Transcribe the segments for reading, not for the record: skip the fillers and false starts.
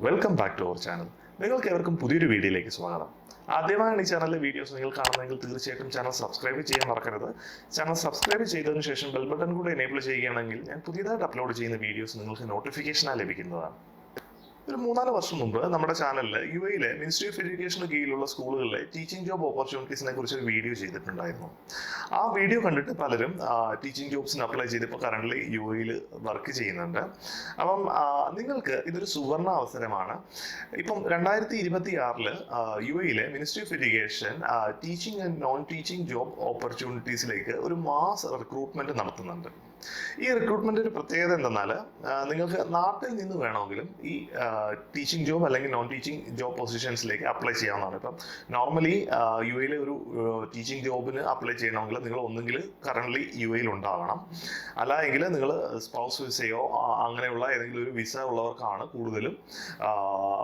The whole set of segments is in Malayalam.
Welcome back to our channel. നിങ്ങൾക്ക് ഏവർക്കും പുതിയൊരു വീഡിയോയിലേക്ക് സ്വാഗതം. ആദ്യമായാണ് ഈ ചാനലിലെ വീഡിയോസ് നിങ്ങൾ കാണുന്നതെങ്കിൽ തീർച്ചയായിട്ടും ചാനൽ സബ്സ്ക്രൈബ് ചെയ്യാൻ മറക്കരുത്. ചാനൽ സബ്സ്ക്രൈബ് ചെയ്തതിനു ശേഷം ബെൽ ബട്ടൺ കൂടെ എനേബിൾ ചെയ്യുകയാണെങ്കിൽ ഞാൻ പുതിയതായിട്ട് അപ്ലോഡ് ചെയ്യുന്ന വീഡിയോസ് നിങ്ങൾക്ക് നോട്ടിഫിക്കേഷനായി ലഭിക്കുന്നതാണ്. ഒരു 3-4 വർഷം മുമ്പ് നമ്മുടെ ചാനലിൽ UAE മിനിസ്ട്രി ഓഫ് എഡ്യൂക്കേഷന് കീഴിലുള്ള സ്കൂളുകളിലെ ടീച്ചിങ് ജോബ് ഓപ്പർച്യൂണിറ്റീസിനെ കുറിച്ച് ഒരു വീഡിയോ ചെയ്തിട്ടുണ്ടായിരുന്നു. ആ വീഡിയോ കണ്ടിട്ട് പലരും ടീച്ചിങ് ജോബ്സിന് അപ്ലൈ ചെയ്ത് ഇപ്പോൾ കറന്റ് UAE വർക്ക് ചെയ്യുന്നുണ്ട്. അപ്പം നിങ്ങൾക്ക് ഇതൊരു സുവർണ അവസരമാണ്. ഇപ്പം 2026 UAE ministry of education teaching and non teaching job ഓപ്പർച്യൂണിറ്റീസിലേക്ക് ഒരു മാസ് റിക്രൂട്ട്മെന്റ് നടത്തുന്നുണ്ട്. ഈ റിക്രൂട്ട്മെന്റ് ഒരു പ്രത്യേകത എന്തെന്നാൽ നിങ്ങൾക്ക് നാട്ടിൽ നിന്ന് വേണമെങ്കിലും ഈ ടീച്ചിങ് ജോബ് അല്ലെങ്കിൽ നോൺ ടീച്ചിങ് ജോബ് പൊസിഷൻസിലേക്ക് അപ്ലൈ ചെയ്യാവുന്നതാണ്. ഇപ്പം നോർമലി UAE ഒരു ടീച്ചിങ് ജോബിന് അപ്ലൈ ചെയ്യണമെങ്കിൽ നിങ്ങൾ ഒന്നുകിൽ കറന്റ്ലി UAE ഉണ്ടാകണം, അല്ല എങ്കിൽ നിങ്ങൾ സ്പൗസ് വിസയോ അങ്ങനെയുള്ള ഏതെങ്കിലും ഒരു വിസ ഉള്ളവർക്കാണ് കൂടുതലും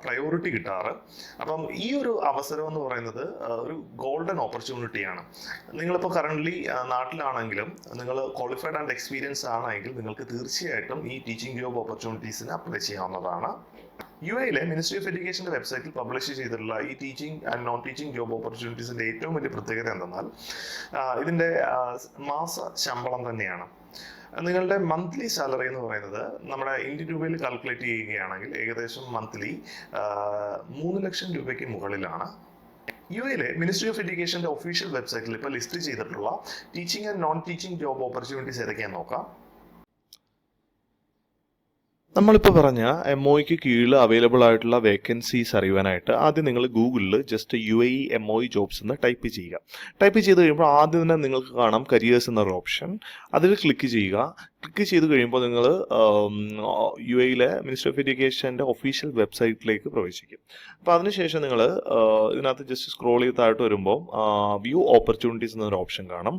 പ്രയോറിറ്റി കിട്ടാറ്. അപ്പം ഈ ഒരു അവസരം എന്ന് പറയുന്നത് ഒരു ഗോൾഡൻ ഓപ്പർച്യൂണിറ്റിയാണ്. നിങ്ങളിപ്പോൾ കറന്റ്ലി നാട്ടിലാണെങ്കിലും നിങ്ങൾ ക്വാളിഫൈഡ് ആൻഡ് എക്സ്പീരിയൻസ് ആണെങ്കിൽ നിങ്ങൾക്ക് തീർച്ചയായിട്ടും ഈ ടീച്ചിങ് ജോബ് ഓപ്പർച്യൂണിറ്റീസിന് അപ്ലൈ ചെയ്യാവുന്നതാണ്. UAE മിനിസ്ട്രി ഓഫ് എഡ്യൂക്കേഷന്റെ വെബ്സൈറ്റിൽ പബ്ലിഷ് ചെയ്തിട്ടുള്ള ഈ teaching and non teaching job ഓപ്പർച്യൂണിറ്റീസിന്റെ ഏറ്റവും വലിയ പ്രത്യേകത എന്തെന്നാൽ ഇതിന്റെ മാസ ശമ്പളം തന്നെയാണ്. നിങ്ങളുടെ മന്ത്ലി സാലറി എന്ന് പറയുന്നത് നമ്മുടെ ഇന്ത്യൻ രൂപയിൽ കാൽക്കുലേറ്റ് ചെയ്യുകയാണെങ്കിൽ ഏകദേശം മന്ത്ലി 3 ലക്ഷം രൂപയ്ക്ക് മുകളിലാണ്. UAE മിനിസ്ട്രി ഓഫ് എഡ്യൂക്കേഷന്റെ ഒഫീഷ്യൽ വെബ്സൈറ്റിൽ ഇപ്പോൾ ലിസ്റ്റ് ചെയ്തിട്ടുള്ള teaching and non teaching job opportunities ഏതൊക്കെയാണെന്ന് നോക്കാം. നമ്മളിപ്പോൾ പറഞ്ഞ MOEക്ക് കീഴിൽ അവൈലബിൾ ആയിട്ടുള്ള വേക്കൻസീസ് അറിയുവാനായിട്ട് ആദ്യം നിങ്ങൾ ഗൂഗിളിൽ ജസ്റ്റ് UAE MOE ജോബ്സ് എന്ന് ടൈപ്പ് ചെയ്യുക. ടൈപ്പ് ചെയ്ത് കഴിയുമ്പോൾ ആദ്യം തന്നെ നിങ്ങൾക്ക് കാണാം കരിയേഴ്സ് എന്നൊരു ഓപ്ഷൻ. അതിൽ ക്ലിക്ക് ചെയ്യുക. ക്ലിക്ക് ചെയ്ത് കഴിയുമ്പോൾ നിങ്ങൾ UAE മിനിസ്ട്രി ഓഫ് എഡ്യൂക്കേഷൻ്റെ ഒഫീഷ്യൽ വെബ്സൈറ്റിലേക്ക് പ്രവേശിക്കും. അപ്പോൾ അതിനുശേഷം നിങ്ങൾ ഇതിനകത്ത് ജസ്റ്റ് സ്ക്രോൾ ചെയ്ത് താഴോട്ട് വരുമ്പോൾ വ്യൂ ഓപ്പർച്യൂണിറ്റീസ് എന്നൊരു ഓപ്ഷൻ കാണും.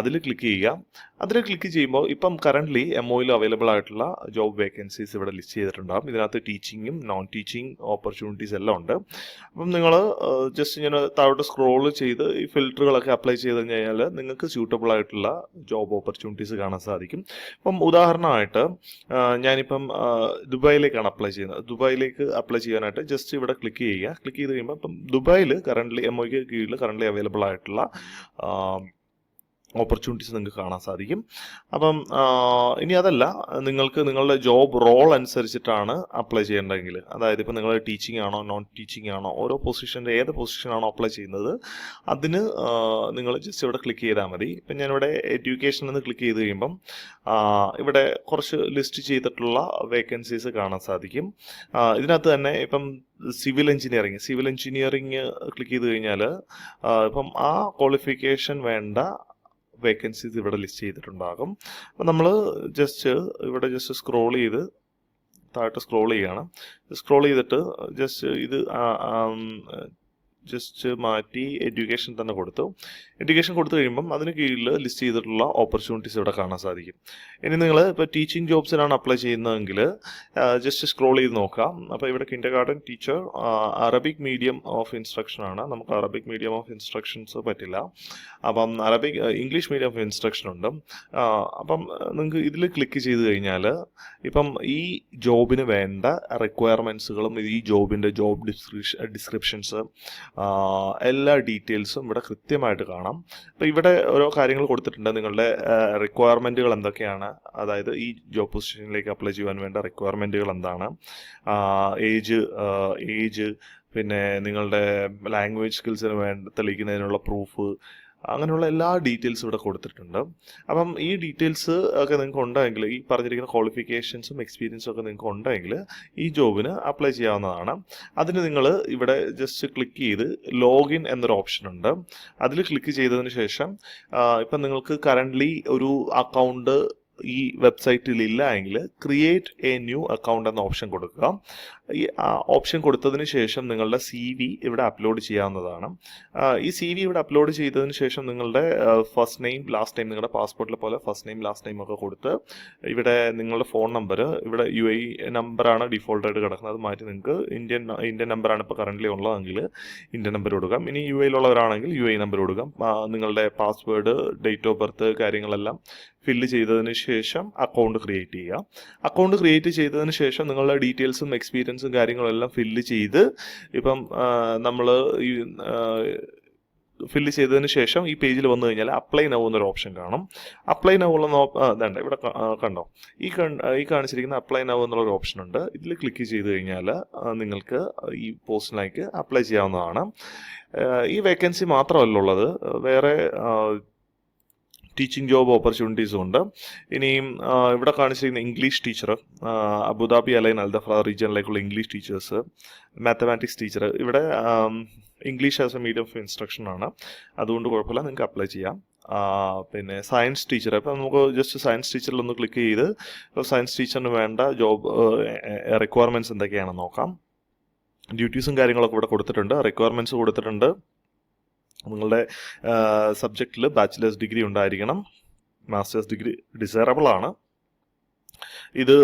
അതിൽ ക്ലിക്ക് ചെയ്യുക. അതിൽ ക്ലിക്ക് ചെയ്യുമ്പോൾ ഇപ്പം കറൻ്റ്ലി MOEയിൽ അവൈലബിൾ ആയിട്ടുള്ള ജോബ് വേക്കൻസീസ് ഇവിടെ ലിസ്റ്റ് ചെയ്തിട്ടുണ്ടാകും. ഇതിനകത്ത് ടീച്ചിങ്ങും നോൺ ടീച്ചിങ് ഓപ്പർച്യൂണിറ്റീസ് എല്ലാം ഉണ്ട്. അപ്പം നിങ്ങൾ ജസ്റ്റ് ഇങ്ങനെ താഴോട്ട് സ്ക്രോൾ ചെയ്ത് ഈ ഫിൽറ്ററുകളൊക്കെ അപ്ലൈ ചെയ്ത് കഴിഞ്ഞാൽ നിങ്ങൾക്ക് സ്യൂട്ടബിൾ ആയിട്ടുള്ള ജോബ് ഓപ്പർച്യൂണിറ്റീസ് കാണാൻ സാധിക്കും. ഇപ്പം ഉദാഹരണമായിട്ട് ഞാനിപ്പം ദുബായിലേക്കാണ് അപ്ലൈ ചെയ്യുന്നത്. ദുബായിലേക്ക് അപ്ലൈ ചെയ്യാനായിട്ട് ജസ്റ്റ് ഇവിടെ ക്ലിക്ക് ചെയ്യുക. ക്ലിക്ക് ചെയ്ത് കഴിയുമ്പോൾ ഇപ്പം ദുബായിൽ കറൻ്റ്ലി MOEക്ക് കീഴിൽ കറൻ്റ്ലി അവൈലബിൾ ആയിട്ടുള്ള ഓപ്പർച്യൂണിറ്റീസ് നിങ്ങൾക്ക് കാണാൻ സാധിക്കും. അപ്പം ഇനി അതല്ല, നിങ്ങൾക്ക് നിങ്ങളുടെ ജോബ് റോൾ അനുസരിച്ചിട്ടാണ് അപ്ലൈ ചെയ്യേണ്ടതെങ്കിൽ, അതായത് ഇപ്പോൾ നിങ്ങൾ ടീച്ചിങ് ആണോ നോൺ ടീച്ചിങ് ആണോ, ഓരോ പൊസിഷൻ്റെ ഏത് പൊസിഷനാണോ അപ്ലൈ ചെയ്യുന്നത് അതിന് നിങ്ങൾ ജസ്റ്റ് ഇവിടെ ക്ലിക്ക് ചെയ്താൽ മതി. ഇപ്പം ഞാനിവിടെ എഡ്യൂക്കേഷൻ എന്ന് ക്ലിക്ക് ചെയ്ത് കഴിയുമ്പം ഇവിടെ കുറച്ച് ലിസ്റ്റ് ചെയ്തിട്ടുള്ള വേക്കൻസീസ് കാണാൻ സാധിക്കും. ഇതിനകത്ത് തന്നെ ഇപ്പം സിവിൽ എഞ്ചിനീയറിങ് ക്ലിക്ക് ചെയ്ത് കഴിഞ്ഞാൽ ഇപ്പം ആ ക്വാളിഫിക്കേഷൻ വേണ്ട വേക്കൻസീസ് ഇവിടെ ലിസ്റ്റ് ചെയ്തിട്ടുണ്ടാകും. അപ്പം നമ്മൾ ഇവിടെ ജസ്റ്റ് സ്ക്രോൾ ചെയ്ത് താഴോട്ട് സ്ക്രോൾ ചെയ്യുകയാണ്. സ്ക്രോൾ ചെയ്തിട്ട് ജസ്റ്റ് മാറ്റി എഡ്യൂക്കേഷൻ തന്നെ കൊടുത്തു. എഡ്യൂക്കേഷൻ കൊടുത്തു കഴിയുമ്പം അതിന് കീഴിൽ ലിസ്റ്റ് ചെയ്തിട്ടുള്ള ഓപ്പർച്യൂണിറ്റീസ് ഇവിടെ കാണാൻ സാധിക്കും. ഇനി നിങ്ങൾ ഇപ്പോൾ ടീച്ചിങ് ജോബ്സിനാണ് അപ്ലൈ ചെയ്യുന്നതെങ്കിൽ ജസ്റ്റ് സ്ക്രോൾ ചെയ്ത് നോക്കാം. അപ്പോൾ ഇവിടെ kindergarten teacher Arabic medium of instruction ആണ്. നമുക്ക് അറബിക് മീഡിയം ഓഫ് ഇൻസ്ട്രക്ഷൻസ് പറ്റില്ല. അപ്പം ഇംഗ്ലീഷ് മീഡിയം ഓഫ് ഇൻസ്ട്രക്ഷൻ ഉണ്ട്. അപ്പം നിങ്ങൾക്ക് ഇതിൽ ക്ലിക്ക് ചെയ്ത് കഴിഞ്ഞാൽ ഇപ്പം ഈ ജോബിന് വേണ്ട റിക്വയർമെൻറ്റ്സുകളും ഈ ജോബിൻ്റെ ജോബ് ഡിസ്ക്രിപ്ഷൻസ് എല്ലാ ഡീറ്റെയിൽസും ഇവിടെ കൃത്യമായിട്ട് കാണാം. അപ്പോൾ ഇവിടെ ഓരോ കാര്യങ്ങൾ കൊടുത്തിട്ടുണ്ട്. നിങ്ങളുടെ റിക്വയർമെൻറ്റുകൾ എന്തൊക്കെയാണ്, അതായത് ഈ ജോബ് പൊസിഷനിലേക്ക് അപ്ലൈ ചെയ്യാൻ വേണ്ട റിക്വയർമെൻറ്റുകൾ എന്താണ്, ഏജ്, പിന്നെ നിങ്ങളുടെ ലാംഗ്വേജ് സ്കിൽസിന് തെളിയിക്കുന്നതിനുള്ള പ്രൂഫ്, അങ്ങനെയുള്ള എല്ലാ ഡീറ്റെയിൽസും ഇവിടെ കൊടുത്തിട്ടുണ്ട്. അപ്പം ഈ ഡീറ്റെയിൽസ് ഒക്കെ നിങ്ങൾക്ക് ഉണ്ടെങ്കിൽ, ഈ പറഞ്ഞിരിക്കുന്ന ക്വാളിഫിക്കേഷൻസും എക്സ്പീരിയൻസും ഒക്കെ നിങ്ങൾക്ക് ഉണ്ടെങ്കിൽ ഈ ജോബിന് അപ്ലൈ ചെയ്യാവുന്നതാണ്. അതിന് നിങ്ങൾ ഇവിടെ ജസ്റ്റ് ക്ലിക്ക് ചെയ്ത് ലോഗിൻ എന്നൊരു ഓപ്ഷൻ ഉണ്ട്. അതിൽ ക്ലിക്ക് ചെയ്തതിന് ശേഷം ഇപ്പം നിങ്ങൾക്ക് കറൻ്റ്ലി ഒരു അക്കൗണ്ട് ഈ വെബ്സൈറ്റിൽ ഇല്ല എങ്കിൽ ക്രിയേറ്റ് എ ന്യൂ അക്കൗണ്ട് എന്ന ഓപ്ഷൻ കൊടുക്കുക. ഈ ഓപ്ഷൻ കൊടുത്തതിന് ശേഷം നിങ്ങളുടെ CV ഇവിടെ അപ്ലോഡ് ചെയ്യാവുന്നതാണ്. ഈ CV ഇവിടെ അപ്ലോഡ് ചെയ്തതിന് ശേഷം നിങ്ങളുടെ ഫസ്റ്റ് നെയിം ലാസ്റ്റ് നെയിം, നിങ്ങളുടെ പാസ്പോർട്ടിലെ പോലെ ഫസ്റ്റ് നെയിം ലാസ്റ്റ് നെയിം ഒക്കെ കൊടുത്ത് ഇവിടെ നിങ്ങളുടെ ഫോൺ നമ്പർ, ഇവിടെ UAE നമ്പറാണ് ഡിഫോൾട്ടായിട്ട് കിടക്കുന്നത്, അത് മാറ്റി നിങ്ങൾക്ക് ഇന്ത്യൻ നമ്പറാണ് ഇപ്പോൾ കറൻ്റ്ലി ഉള്ളതെങ്കിൽ ഇന്ത്യൻ നമ്പർ കൊടുക്കാം. ഇനി UAEയിലുള്ളവരാണെങ്കിൽ UAE നമ്പർ കൊടുക്കാം. നിങ്ങളുടെ പാസ്വേഡ്, ഡേറ്റ് ഓഫ് ബർത്ത് കാര്യങ്ങളെല്ലാം ഫില്ല് ചെയ്തതിന് ശേഷം അക്കൗണ്ട് ക്രിയേറ്റ് ചെയ്യുക. അക്കൗണ്ട് ക്രിയേറ്റ് ചെയ്തതിന് ശേഷം നിങ്ങളുടെ ഡീറ്റെയിൽസും എക്സ്പീരിയൻസും ഡോക്യുമെൻസും കാര്യങ്ങളും എല്ലാം ഫില്ല് ചെയ്ത് ഇപ്പം നമ്മൾ ഈ ഫില്ല് ചെയ്തതിന് ശേഷം ഈ പേജിൽ വന്നു കഴിഞ്ഞാൽ അപ്ലൈ നൗ എന്നൊരു ഓപ്ഷൻ കാണും. അപ്ലൈ നൗ ഉള്ള ഇതുണ്ട് ഇവിടെ കണ്ടോ, ഈ കാണിച്ചിരിക്കുന്ന അപ്ലൈ നൗ എന്നുള്ളൊരു ഓപ്ഷൻ ഉണ്ട്. ഇതിൽ ക്ലിക്ക് ചെയ്ത് കഴിഞ്ഞാൽ നിങ്ങൾക്ക് ഈ പോസ്റ്റിലേക്ക് അപ്ലൈ ചെയ്യാവുന്നതാണ്. ഈ വേക്കൻസി മാത്രമല്ല ഉള്ളത്, വേറെ ടീച്ചിങ് ജോബ് ഓപ്പർച്യൂണിറ്റീസും ഉണ്ട്. ഇനിയും ഇവിടെ കാണിച്ചിരിക്കുന്ന English teacher, Abu Dhabi Al Ain Al Dhafra റീജിയനിലേക്കുള്ള ഇംഗ്ലീഷ് ടീച്ചേഴ്സ്, മാത്തമാറ്റിക്സ് ടീച്ചർ, ഇവിടെ English as a medium of instruction ആണ്, അതുകൊണ്ട് കുഴപ്പമില്ല, നിങ്ങൾക്ക് അപ്ലൈ ചെയ്യാം. പിന്നെ സയൻസ് ടീച്ചർ, ഇപ്പം നമുക്ക് ജസ്റ്റ് സയൻസ് ടീച്ചറിലൊന്ന് ക്ലിക്ക് ചെയ്ത് സയൻസ് ടീച്ചറിന് വേണ്ട ജോബ് റിക്വയർമെൻറ്റ്സ് എന്തൊക്കെയാണെന്ന് നോക്കാം. ഡ്യൂട്ടീസും കാര്യങ്ങളൊക്കെ ഇവിടെ കൊടുത്തിട്ടുണ്ട്, റിക്വയർമെൻറ്റ്സ് കൊടുത്തിട്ടുണ്ട്. നിങ്ങളുടെ സബ്ജക്റ്റിൽ ബാച്ചിലേഴ്സ് ഡിഗ്രി ഉണ്ടായിരിക്കണം, മാസ്റ്റേഴ്സ് ഡിഗ്രി ഡിസൈറബിൾ ആണ്. ഇത്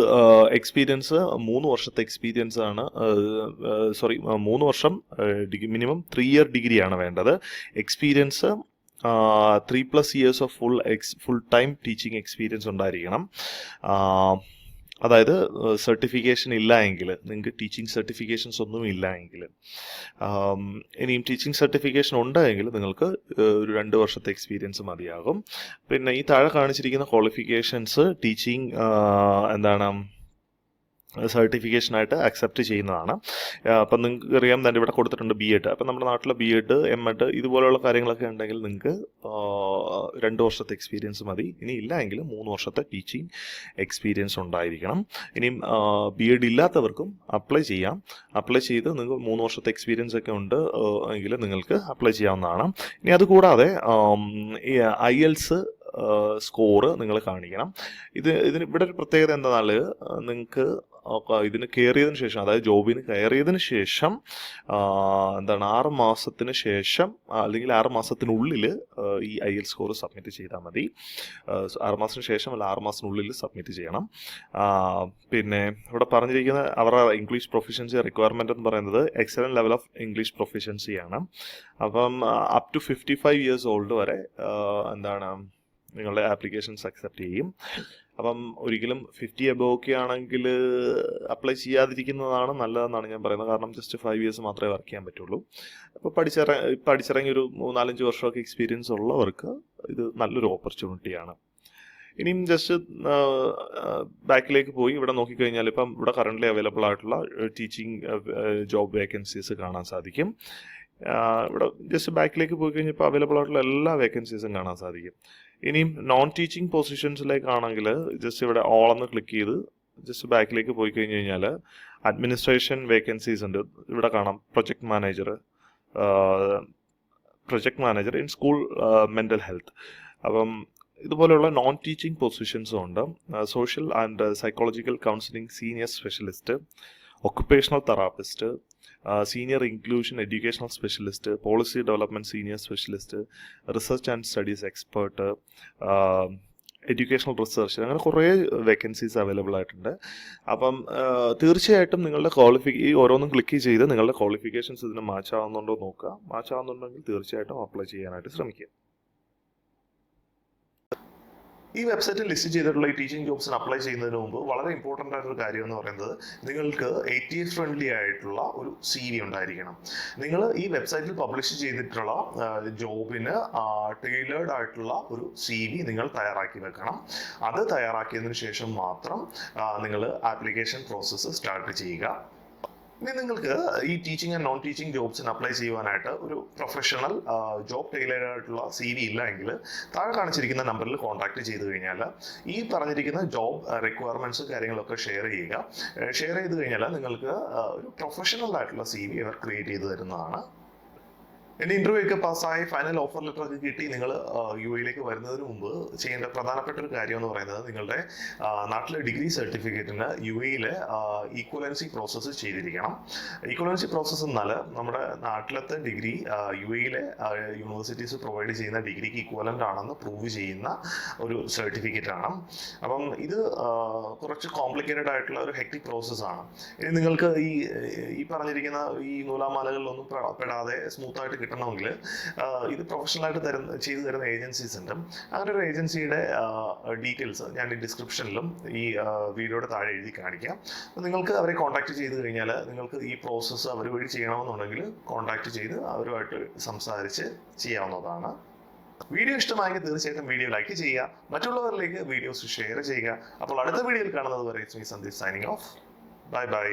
എക്സ്പീരിയൻസ് 3 വർഷത്തെ എക്സ്പീരിയൻസ് ആണ്, 3 വർഷം മിനിമം 3 ഇയർ ഡിഗ്രിയാണ് വേണ്ടത്. Experience 3+ years of full time teaching experience ഉണ്ടായിരിക്കണം. അതായത് സർട്ടിഫിക്കേഷൻ ഇല്ല എങ്കിൽ, നിങ്ങൾക്ക് ടീച്ചിങ് സർട്ടിഫിക്കേഷൻസ് ഒന്നും ഇല്ല എങ്കിൽ, ഇനിയും ടീച്ചിങ് സർട്ടിഫിക്കേഷൻ ഉണ്ടെങ്കിൽ നിങ്ങൾക്ക് ഒരു 2 വർഷത്തെ എക്സ്പീരിയൻസ് മതിയാകും. പിന്നെ ഈ താഴെ കാണിച്ചിരിക്കുന്ന ക്വാളിഫിക്കേഷൻസ് ടീച്ചിങ് സർട്ടിഫിക്കേഷനായിട്ട് അക്സെപ്റ്റ് ചെയ്യുന്നതാണ്. അപ്പം നിങ്ങൾക്ക് അറിയാം തന്നെ ഇവിടെ കൊടുത്തിട്ടുണ്ട് BEd. അപ്പം നമ്മുടെ നാട്ടിലെ BEd, MEd ഇതുപോലെയുള്ള കാര്യങ്ങളൊക്കെ ഉണ്ടെങ്കിൽ നിങ്ങൾക്ക് 2 വർഷത്തെ എക്സ്പീരിയൻസ് മതി. ഇനി ഇല്ല എങ്കിൽ 3 വർഷത്തെ ടീച്ചിങ് എക്സ്പീരിയൻസ് ഉണ്ടായിരിക്കണം. ഇനിയും BEd ഇല്ലാത്തവർക്കും അപ്ലൈ ചെയ്യാം. അപ്ലൈ ചെയ്ത് നിങ്ങൾക്ക് 3 വർഷത്തെ എക്സ്പീരിയൻസ് ഒക്കെ ഉണ്ട് എങ്കിൽ നിങ്ങൾക്ക് അപ്ലൈ ചെയ്യാവുന്നതാണ്. ഇനി അതുകൂടാതെ IELTS സ്കോറ് നിങ്ങൾ കാണിക്കണം. ഇതിന് ഇവിടെ ഒരു പ്രത്യേകത എന്താണെന്നാൽ, നിങ്ങൾക്ക് ഇതിന് കയറിയതിന് ശേഷം, അതായത് ജോബിന് കയറിയതിന് ശേഷം 6 മാസത്തിന് ശേഷം അല്ലെങ്കിൽ 6 മാസത്തിനുള്ളിൽ ഈ IELTS സ്കോർ സബ്മിറ്റ് ചെയ്താൽ മതി. 6 മാസത്തിന് ശേഷം അല്ല, 6 മാസത്തിനുള്ളിൽ സബ്മിറ്റ് ചെയ്യണം. പിന്നെ ഇവിടെ പറഞ്ഞിരിക്കുന്ന അവരുടെ ഇംഗ്ലീഷ് പ്രൊഫിഷ്യൻസി റിക്വയർമെൻ്റ് എന്ന് പറയുന്നത് എക്സലൻറ്റ് ലെവൽ ഓഫ് ഇംഗ്ലീഷ് പ്രൊഫിഷ്യൻസിയാണ്. അപ്പം അപ് ടു 55 ഇയേഴ്സ് ഓൾഡ് വരെ നിങ്ങളുടെ ആപ്ലിക്കേഷൻസ് അക്സെപ്റ്റ് ചെയ്യും. അപ്പം ഒരിക്കലും 50 എബോവ് ഒക്കെ ആണെങ്കിൽ അപ്ലൈ ചെയ്യാതിരിക്കുന്നതാണ് നല്ലതെന്നാണ് ഞാൻ പറയുന്നത്. കാരണം ജസ്റ്റ് 5 ഇയേഴ്സ് മാത്രമേ വർക്ക് ചെയ്യാൻ പറ്റുള്ളൂ. അപ്പോൾ പഠിച്ചിറങ്ങി ഒരു 3-4 വർഷമൊക്കെ എക്സ്പീരിയൻസ് ഉള്ളവർക്ക് ഇത് നല്ലൊരു ഓപ്പർച്യൂണിറ്റിയാണ്. ഇനിയും ജസ്റ്റ് ബാക്കിലേക്ക് പോയി ഇവിടെ നോക്കിക്കഴിഞ്ഞാൽ ഇപ്പം ഇവിടെ കറൻ്റ്ലി അവൈലബിൾ ആയിട്ടുള്ള ടീച്ചിങ് ജോബ് വേക്കൻസീസ് കാണാൻ സാധിക്കും. ഇവിടെ ജസ്റ്റ് ബാക്കിലേക്ക് പോയി കഴിഞ്ഞാൽ ഇപ്പോൾ അവൈലബിൾ ആയിട്ടുള്ള എല്ലാ വേക്കൻസീസും കാണാൻ സാധിക്കും. ഇനിയും നോൺ ടീച്ചിങ് പൊസിഷൻസിലേക്കാണെങ്കിൽ ജസ്റ്റ് ഇവിടെ ഓളെന്ന് ക്ലിക്ക് ചെയ്ത് ജസ്റ്റ് ബാക്കിലേക്ക് പോയി കഴിഞ്ഞ് കഴിഞ്ഞാൽ അഡ്മിനിസ്ട്രേഷൻ വേക്കൻസീസ് ഉണ്ട്. ഇവിടെ കാണാം project manager in school mental health. അപ്പം ഇതുപോലെയുള്ള നോൺ ടീച്ചിങ് പൊസിഷൻസും ഉണ്ട്. Social and psychological counselling senior specialist, occupational therapist, senior inclusion educational specialist, policy development senior specialist, research and studies expert, educational research, അങ്ങനെ കുറേ വേക്കൻസീസ് അവൈലബിൾ ആയിട്ടുണ്ട്. അപ്പം തീർച്ചയായിട്ടും നിങ്ങളുടെ ഈ ഓരോന്നും ക്ലിക്ക് ചെയ്ത് നിങ്ങളുടെ ക്വാളിഫിക്കേഷൻസ് ഇതിന് മാച്ച് ആവുന്നുണ്ടോ നോക്കുക. മാച്ച് ആവുന്നുണ്ടെങ്കിൽ തീർച്ചയായിട്ടും അപ്ലൈ ചെയ്യാനായിട്ട് ശ്രമിക്കുക. ഈ വെബ്സൈറ്റിൽ ലിസ്റ്റ് ചെയ്തിട്ടുള്ള ഈ ടീച്ചിങ് ജോബ്സിന് അപ്ലൈ ചെയ്യുന്നതിന് മുമ്പ് വളരെ ഇമ്പോർട്ടൻ്റ് ആയിട്ടൊരു കാര്യം എന്ന് പറയുന്നത്, നിങ്ങൾക്ക് ATA ഫ്രണ്ട്ലി ആയിട്ടുള്ള ഒരു CV ഉണ്ടായിരിക്കണം. നിങ്ങൾ ഈ വെബ്സൈറ്റിൽ പബ്ലിഷ് ചെയ്തിട്ടുള്ള ജോബിന് ടൈലേർഡ് ആയിട്ടുള്ള ഒരു CV നിങ്ങൾ തയ്യാറാക്കി വെക്കണം. അത് തയ്യാറാക്കിയതിനു ശേഷം മാത്രം നിങ്ങൾ ആപ്ലിക്കേഷൻ പ്രോസസ്സ് സ്റ്റാർട്ട് ചെയ്യുക. ഇനി നിങ്ങൾക്ക് ഈ ടീച്ചിങ് ആൻഡ് നോൺ ടീച്ചിങ് ജോബ്സിന് അപ്ലൈ ചെയ്യുവാനായിട്ട് ഒരു പ്രൊഫഷണൽ ജോബ് ടൈലർഡ് ആയിട്ടുള്ള CV ഇല്ല എങ്കിൽ താഴെ കാണിച്ചിരിക്കുന്ന നമ്പറിൽ കോൺടാക്ട് ചെയ്ത് കഴിഞ്ഞാൽ ഈ പറഞ്ഞിരിക്കുന്ന ജോബ് റിക്വയർമെൻറ്റ്സ് കാര്യങ്ങളൊക്കെ ഷെയർ ചെയ്യുക. ഷെയർ ചെയ്ത് കഴിഞ്ഞാൽ നിങ്ങൾക്ക് ഒരു പ്രൊഫഷണൽ ആയിട്ടുള്ള CV അവർ ക്രിയേറ്റ് ചെയ്ത് തരുന്നതാണ്. എൻ്റെ ഇൻ്റർവ്യൂ ഒക്കെ പാസ്സായി ഫൈനൽ ഓഫർ ലെറ്റർ ഒക്കെ കിട്ടി നിങ്ങൾ UAE വരുന്നതിന് മുമ്പ് ചെയ്യേണ്ട പ്രധാനപ്പെട്ട ഒരു കാര്യം എന്ന് പറയുന്നത്, നിങ്ങളുടെ നാട്ടിലെ ഡിഗ്രി സർട്ടിഫിക്കറ്റിന് UAE ഈക്വലൻസി പ്രോസസ്സ് ചെയ്തിരിക്കണം. ഈക്വലൻസി പ്രോസസ്സ് എന്നാൽ നമ്മുടെ നാട്ടിലത്തെ ഡിഗ്രി UAE യൂണിവേഴ്സിറ്റീസ് പ്രൊവൈഡ് ചെയ്യുന്ന ഡിഗ്രിക്ക് ഈക്വലൻ്റ് ആണെന്ന് പ്രൂവ് ചെയ്യുന്ന ഒരു സർട്ടിഫിക്കറ്റ് ആണ്. അപ്പം ഇത് കുറച്ച് കോംപ്ലിക്കേറ്റഡ് ആയിട്ടുള്ള ഒരു ഹെക്ടിക് പ്രോസസ്സാണ്. ഇനി നിങ്ങൾക്ക് ഈ പറഞ്ഞിരിക്കുന്ന ഈ നൂലാമാലകളിലൊന്നും പെടാതെ സ്മൂത്തായിട്ട് കിട്ടണമെങ്കിൽ ഇത് പ്രൊഫഷണലായിട്ട് ചെയ്തു തരുന്ന ഏജൻസീസ് ഉണ്ട്. അങ്ങനെ ഒരു ഏജൻസിയുടെ ഡീറ്റെയിൽസ് ഞാൻ ഈ ഡിസ്ക്രിപ്ഷനിലും ഈ വീഡിയോയുടെ താഴെ എഴുതി കാണിക്കാം. അപ്പോൾ നിങ്ങൾക്ക് അവരെ കോൺടാക്ട് ചെയ്ത് കഴിഞ്ഞാൽ നിങ്ങൾക്ക് ഈ പ്രോസസ്സ് അവർ വഴി ചെയ്യണമെന്നുണ്ടെങ്കിൽ കോൺടാക്ട് ചെയ്ത് അവരുമായിട്ട് സംസാരിച്ച് ചെയ്യാവുന്നതാണ്. വീഡിയോ ഇഷ്ടമായെങ്കിൽ തീർച്ചയായിട്ടും വീഡിയോ ലൈക്ക് ചെയ്യുക, മറ്റുള്ളവരിലേക്ക് വീഡിയോസ് ഷെയർ ചെയ്യുക. അപ്പോൾ അടുത്ത വീഡിയോയിൽ കാണുന്നത് വരെ it's me Sandeep signing off. Bye bye.